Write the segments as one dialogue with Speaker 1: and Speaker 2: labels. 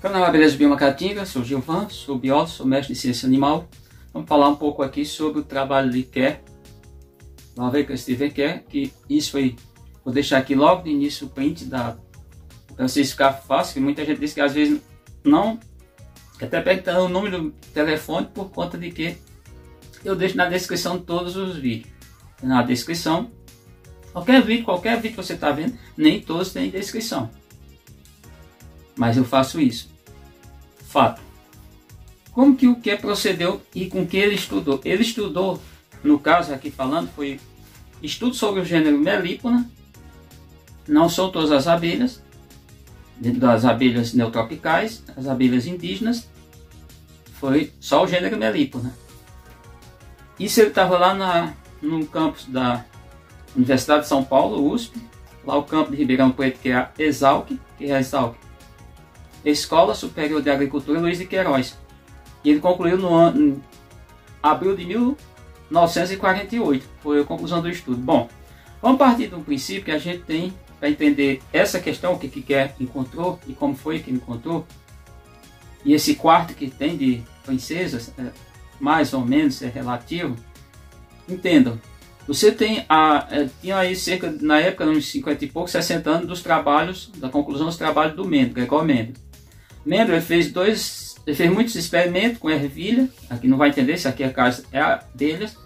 Speaker 1: Canal Beleza Biomacatinga, sou Gilvan, sou biólogo, sou mestre de ciência animal. Vamos falar um pouco aqui sobre o trabalho de Kerr, Lavoisier Stephen Kerr, que isso foi, vou deixar aqui logo de início o print para vocês ficar fácil, que muita gente diz que às vezes não, até perguntando o número do telefone por conta de que eu deixo na descrição de todos os vídeos. Na descrição, qualquer vídeo que você está vendo, nem todos têm descrição. Mas eu faço isso. Fato. Como que o Kerr procedeu e com que ele estudou? Ele estudou, no caso aqui falando, foi estudo sobre o gênero Melipona. Não são todas as abelhas, dentro das abelhas neotropicais, as abelhas indígenas, foi só o gênero Melipona. Isso ele estava lá no campus da Universidade de São Paulo, USP, lá o campo de Ribeirão Preto, que é a ESALC, Escola Superior de Agricultura Luiz de Queiroz. E ele concluiu em abril de 1948. Foi a conclusão do estudo. Bom, vamos partir do princípio que a gente tem para entender essa questão, o que Kerr encontrou e como foi que encontrou. E esse quarto que tem de princesas, mais ou menos, é relativo. Entendam, você tem tinha aí cerca, na época, uns 50 e poucos, 60 anos dos trabalhos, da conclusão dos trabalhos do Mendel, Gregor Mendel. Mendel ele fez muitos experimentos com ervilha, aqui não vai entender, isso aqui é casa é abelhas,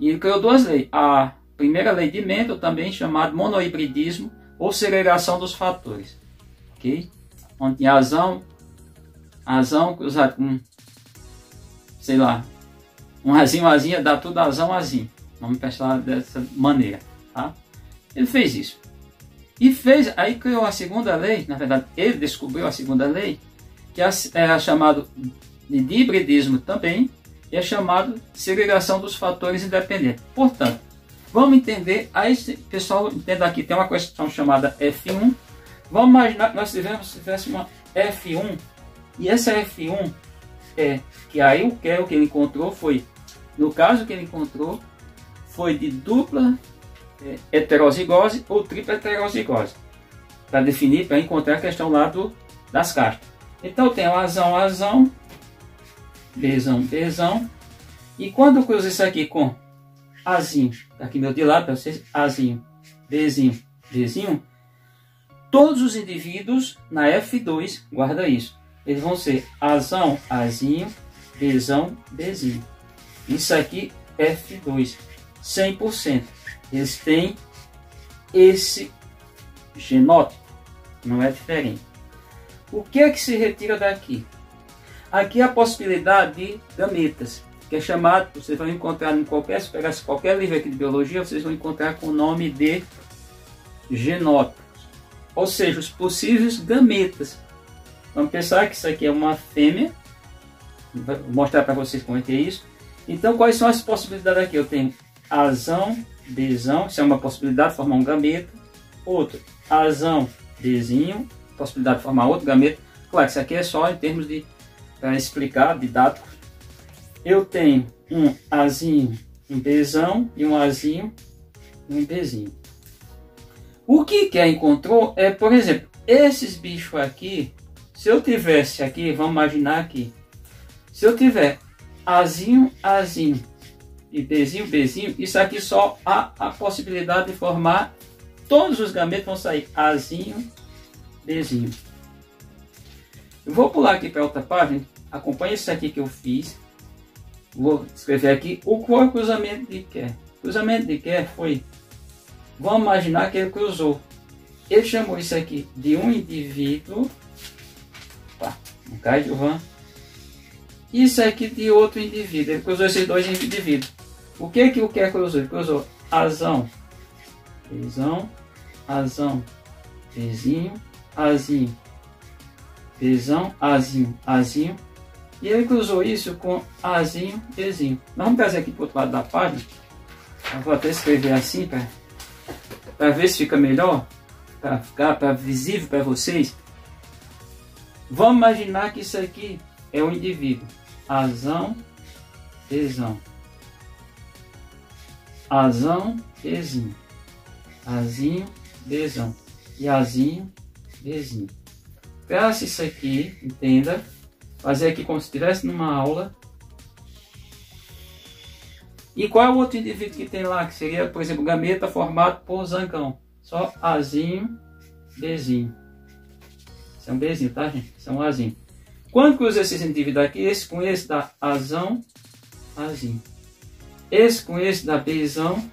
Speaker 1: e ele criou duas leis. A primeira lei de Mendel, também chamada monohibridismo ou segregação dos fatores, ok? Onde tinha azão cruzado com, sei lá, um azinho, dá tudo azinho. Vamos pensar dessa maneira, tá? Ele fez isso. E aí criou a segunda lei, na verdade, ele descobriu a segunda lei, que é chamado de hibridismo também, e é chamado de segregação dos fatores independentes. Portanto, vamos entender, aí pessoal, entenda aqui, tem uma questão chamada F1. Vamos imaginar que nós tivéssemos uma F1, e essa F1 é que aí o que ele encontrou foi, no caso que ele encontrou, foi de dupla heterozigose ou tripla heterozigose, para definir, para encontrar a questão lá das castas. Então tem o azão, Bzão, e quando eu cruzo isso aqui com azinho, aqui meu de lado para vocês, azinho, Bzinho, todos os indivíduos na F2, guarda isso, eles vão ser azão, azinho, Bzinho. Isso aqui F2, 100%. Eles têm esse genótipo, não é diferente. O que é que se retira daqui? Aqui a possibilidade de gametas, que é chamado, vocês vão encontrar em se pegar qualquer livro aqui de biologia, vocês vão encontrar com o nome de genótipos, ou seja, os possíveis gametas. Vamos pensar que isso aqui é uma fêmea, vou mostrar para vocês como é que é isso. Então, quais são as possibilidades aqui? Eu tenho azão, Bzão, isso é uma possibilidade de formar um gameta. Outro, azão, Bzinho, possibilidade de formar outro gameta. Claro, isso aqui é só em termos de, para explicar, didático. Eu tenho um azinho, um Bzão e um azinho, um Bzinho. O que Kerr encontrou é, por exemplo, esses bichos aqui, se eu tivesse aqui, vamos imaginar aqui, se eu tiver azinho e Bzinho, isso aqui só há a possibilidade de formar, todos os gametas vão sair azinho, Bzinho. Eu vou pular aqui para outra página, acompanhe isso aqui que eu fiz, vou escrever aqui o cruzamento de Kerr. O cruzamento de Kerr foi, vamos imaginar que ele cruzou, ele chamou isso aqui de um indivíduo, não cai, Gilvan. Isso aqui de outro indivíduo, ele cruzou esses dois indivíduos. O que o Kerr cruzou? Ele cruzou azão, Bzinho, azinho, Bzão, azinho, e ele cruzou isso com azinho, Bzinho. Nós vamos trazer aqui para o outro lado da página. Eu vou até escrever assim para ver se fica melhor, para ficar visível para vocês. Vamos imaginar que isso aqui é um indivíduo, azão, Bzão, azão, Bzinho, azinho, Bzão e azinho, Bzinho. trace isso aqui, entenda. Fazer aqui como se estivesse numa aula. E qual é o outro indivíduo que tem lá? Que seria, por exemplo, gameta formado por zangão. Só Azinho, Bzinho. Isso é um Bzinho, tá, gente? Isso é um Azinho. Quando cruza esses indivíduos aqui, esse com esse dá Azão, Azinho. Esse com esse dá Bzão,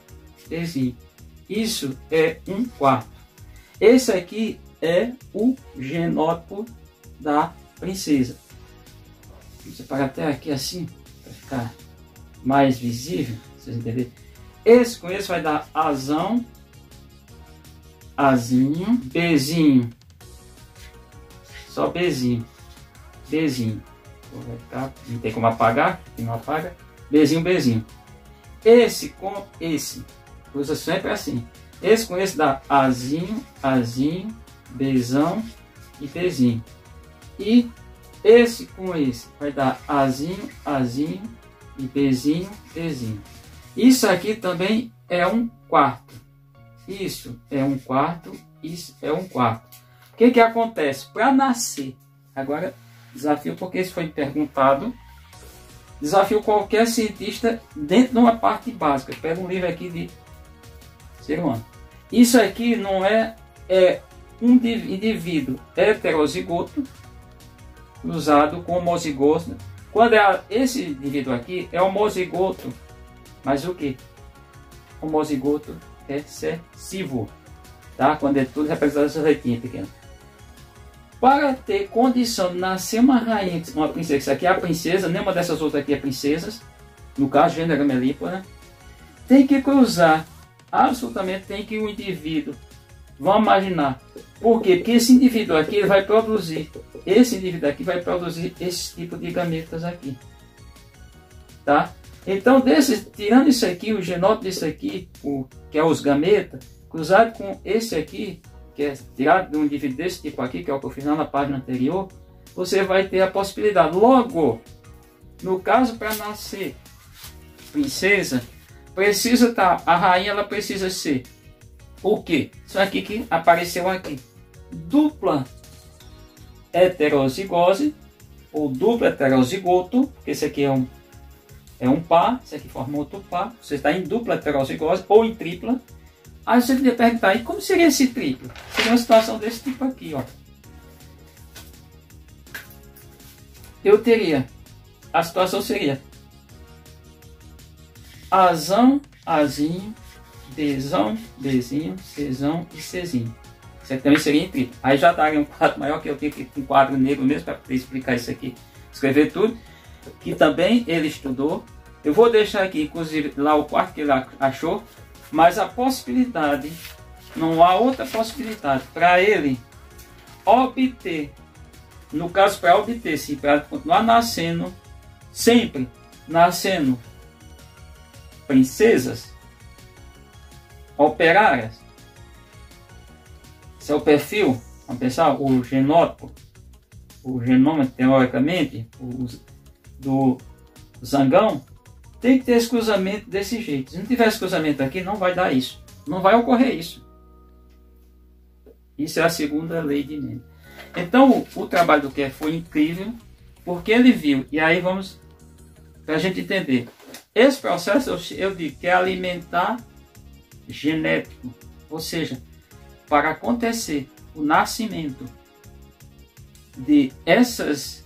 Speaker 1: Bzinho. Isso é 1/4. Esse aqui é o genótipo da princesa. Vou separar até aqui assim, para ficar mais visível, vocês entenderem. Esse com esse vai dar Azão, Azinho, Bzinho. Só Bzinho. Bzinho. Vai ficar, não tem como apagar, não apaga. Bzinho, Bzinho. Esse com esse, usa sempre assim. Esse com esse dá Azinho, Azinho, Bzão e Bzinho. E esse com esse vai dar Azinho, Azinho e Bzinho, Bzinho. Isso aqui também é 1/4. Isso é 1/4, isso é 1/4. O que que acontece? Para nascer, agora desafio porque isso foi perguntado, desafio qualquer cientista dentro de uma parte básica. Pega um livro aqui de ser humano. Isso aqui não é um indivíduo heterozigoto cruzado com homozigoto. Quando esse indivíduo aqui é homozigoto, mas o que? Homozigoto recessivo, tá? Quando é tudo representado essa letrinha pequena. Para ter condição de nascer uma rainha, uma princesa, isso aqui é a princesa, nenhuma dessas outras aqui é princesas, no caso gênero Melípora, tem que cruzar, absolutamente tem que o indivíduo, vamos imaginar, por quê? Porque esse indivíduo aqui ele vai produzir, esse indivíduo aqui vai produzir esse tipo de gametas aqui, tá? Então, tirando isso aqui, o genótipo desse aqui, que é os gametas, cruzado com esse aqui, que é tirado de um indivíduo desse tipo aqui, que é o que eu fiz lá na página anterior, você vai ter a possibilidade. Logo, no caso para nascer princesa, precisa estar, a rainha ela precisa ser o quê? Isso aqui que apareceu aqui. Dupla heterozigose, ou dupla heterozigoto, porque esse aqui é um par, esse aqui forma outro par, você está em dupla heterozigose ou em tripla. Aí você poderia perguntar, e como seria esse triplo? Seria uma situação desse tipo aqui, ó. Eu teria, a situação seria Azão, Azinho, Bzão, Bzinho, Czão e Czinho. Isso aqui também seria em triplo. Aí já daria um quadro maior, que eu tenho que um quadro negro mesmo, para poder explicar isso aqui, escrever tudo, que também ele estudou. Eu vou deixar aqui, inclusive, lá o quarto que ele achou. Mas a possibilidade, não há outra possibilidade para ele obter, no caso para obter, sim, para continuar nascendo, sempre nascendo princesas operárias. Esse é o perfil, vamos pensar, o genótipo, o genoma teoricamente, do zangão. Tem que ter esse cruzamento desse jeito. Se não tiver esse cruzamento aqui, não vai dar isso. Não vai ocorrer isso. Isso é a segunda lei de Mendel. Então, o trabalho do Kerr foi incrível, porque ele viu. E aí vamos, para a gente entender. Esse processo, eu digo que é alimentar genético. Ou seja, para acontecer o nascimento de essas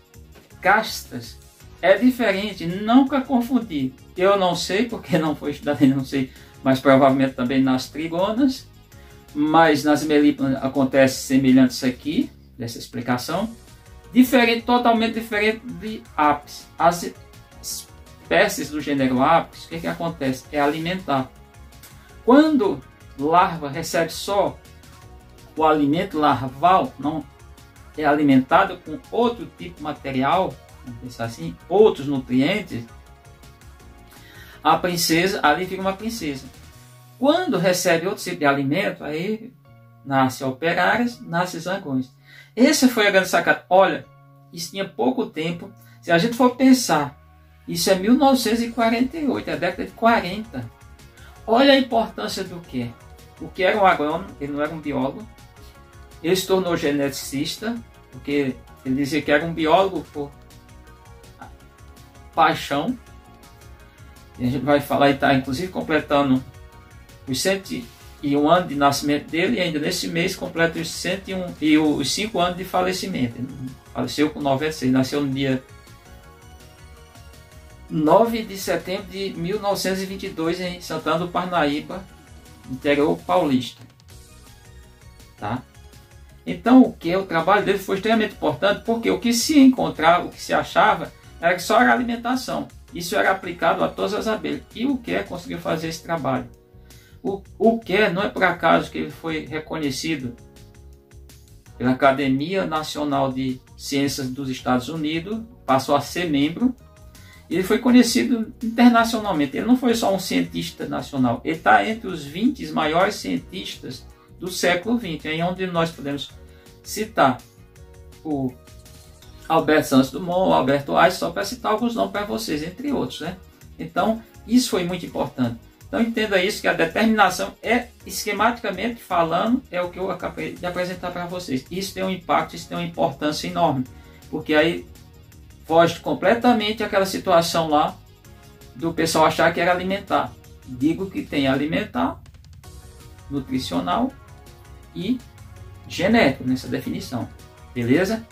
Speaker 1: castas, é diferente, nunca confundir. Eu não sei, porque não foi estudado, não sei, mas provavelmente também nas trigonas, mas nas melíporas acontece semelhante isso aqui, dessa explicação, diferente, totalmente diferente de Apis. As espécies do gênero Apis, o que acontece? É alimentar. Quando larva recebe só o alimento larval, não é alimentado com outro tipo de material, vamos pensar assim, outros nutrientes, a princesa, ali fica uma princesa. Quando recebe outro tipo de alimento, aí nasce operárias, nasce zangões. Essa foi a grande sacada. Olha, isso tinha pouco tempo. Se a gente for pensar, isso é 1948, é a década de 40. Olha a importância do que? O que era um agrônomo, ele não era um biólogo. Ele se tornou geneticista, porque ele dizia que era um biólogo por paixão. E a gente vai falar, e está inclusive completando os 101 anos de nascimento dele, e ainda nesse mês completa os 101 e os 5 anos de falecimento. Ele faleceu com 96, nasceu no dia 9 de setembro de 1922 em Santana do Parnaíba, interior paulista. Tá? Então, o trabalho dele foi extremamente importante, porque o que se encontrava, o que se achava, era que só era alimentação. Isso era aplicado a todas as abelhas. E o Kerr conseguiu fazer esse trabalho. O Kerr não é por acaso que ele foi reconhecido pela Academia Nacional de Ciências dos Estados Unidos, passou a ser membro. Ele foi conhecido internacionalmente. Ele não foi só um cientista nacional. Ele está entre os 20 maiores cientistas do século XX. É onde nós podemos citar o Albert Santos Dumont, o Alberto Einstein, só para citar alguns nomes para vocês, entre outros, né? Então, isso foi muito importante. Então, entenda isso, que a determinação esquematicamente falando, é o que eu acabei de apresentar para vocês. Isso tem um impacto, isso tem uma importância enorme, porque aí foge completamente aquela situação lá do pessoal achar que era alimentar. Digo que tem alimentar, nutricional e genético nessa definição. Beleza?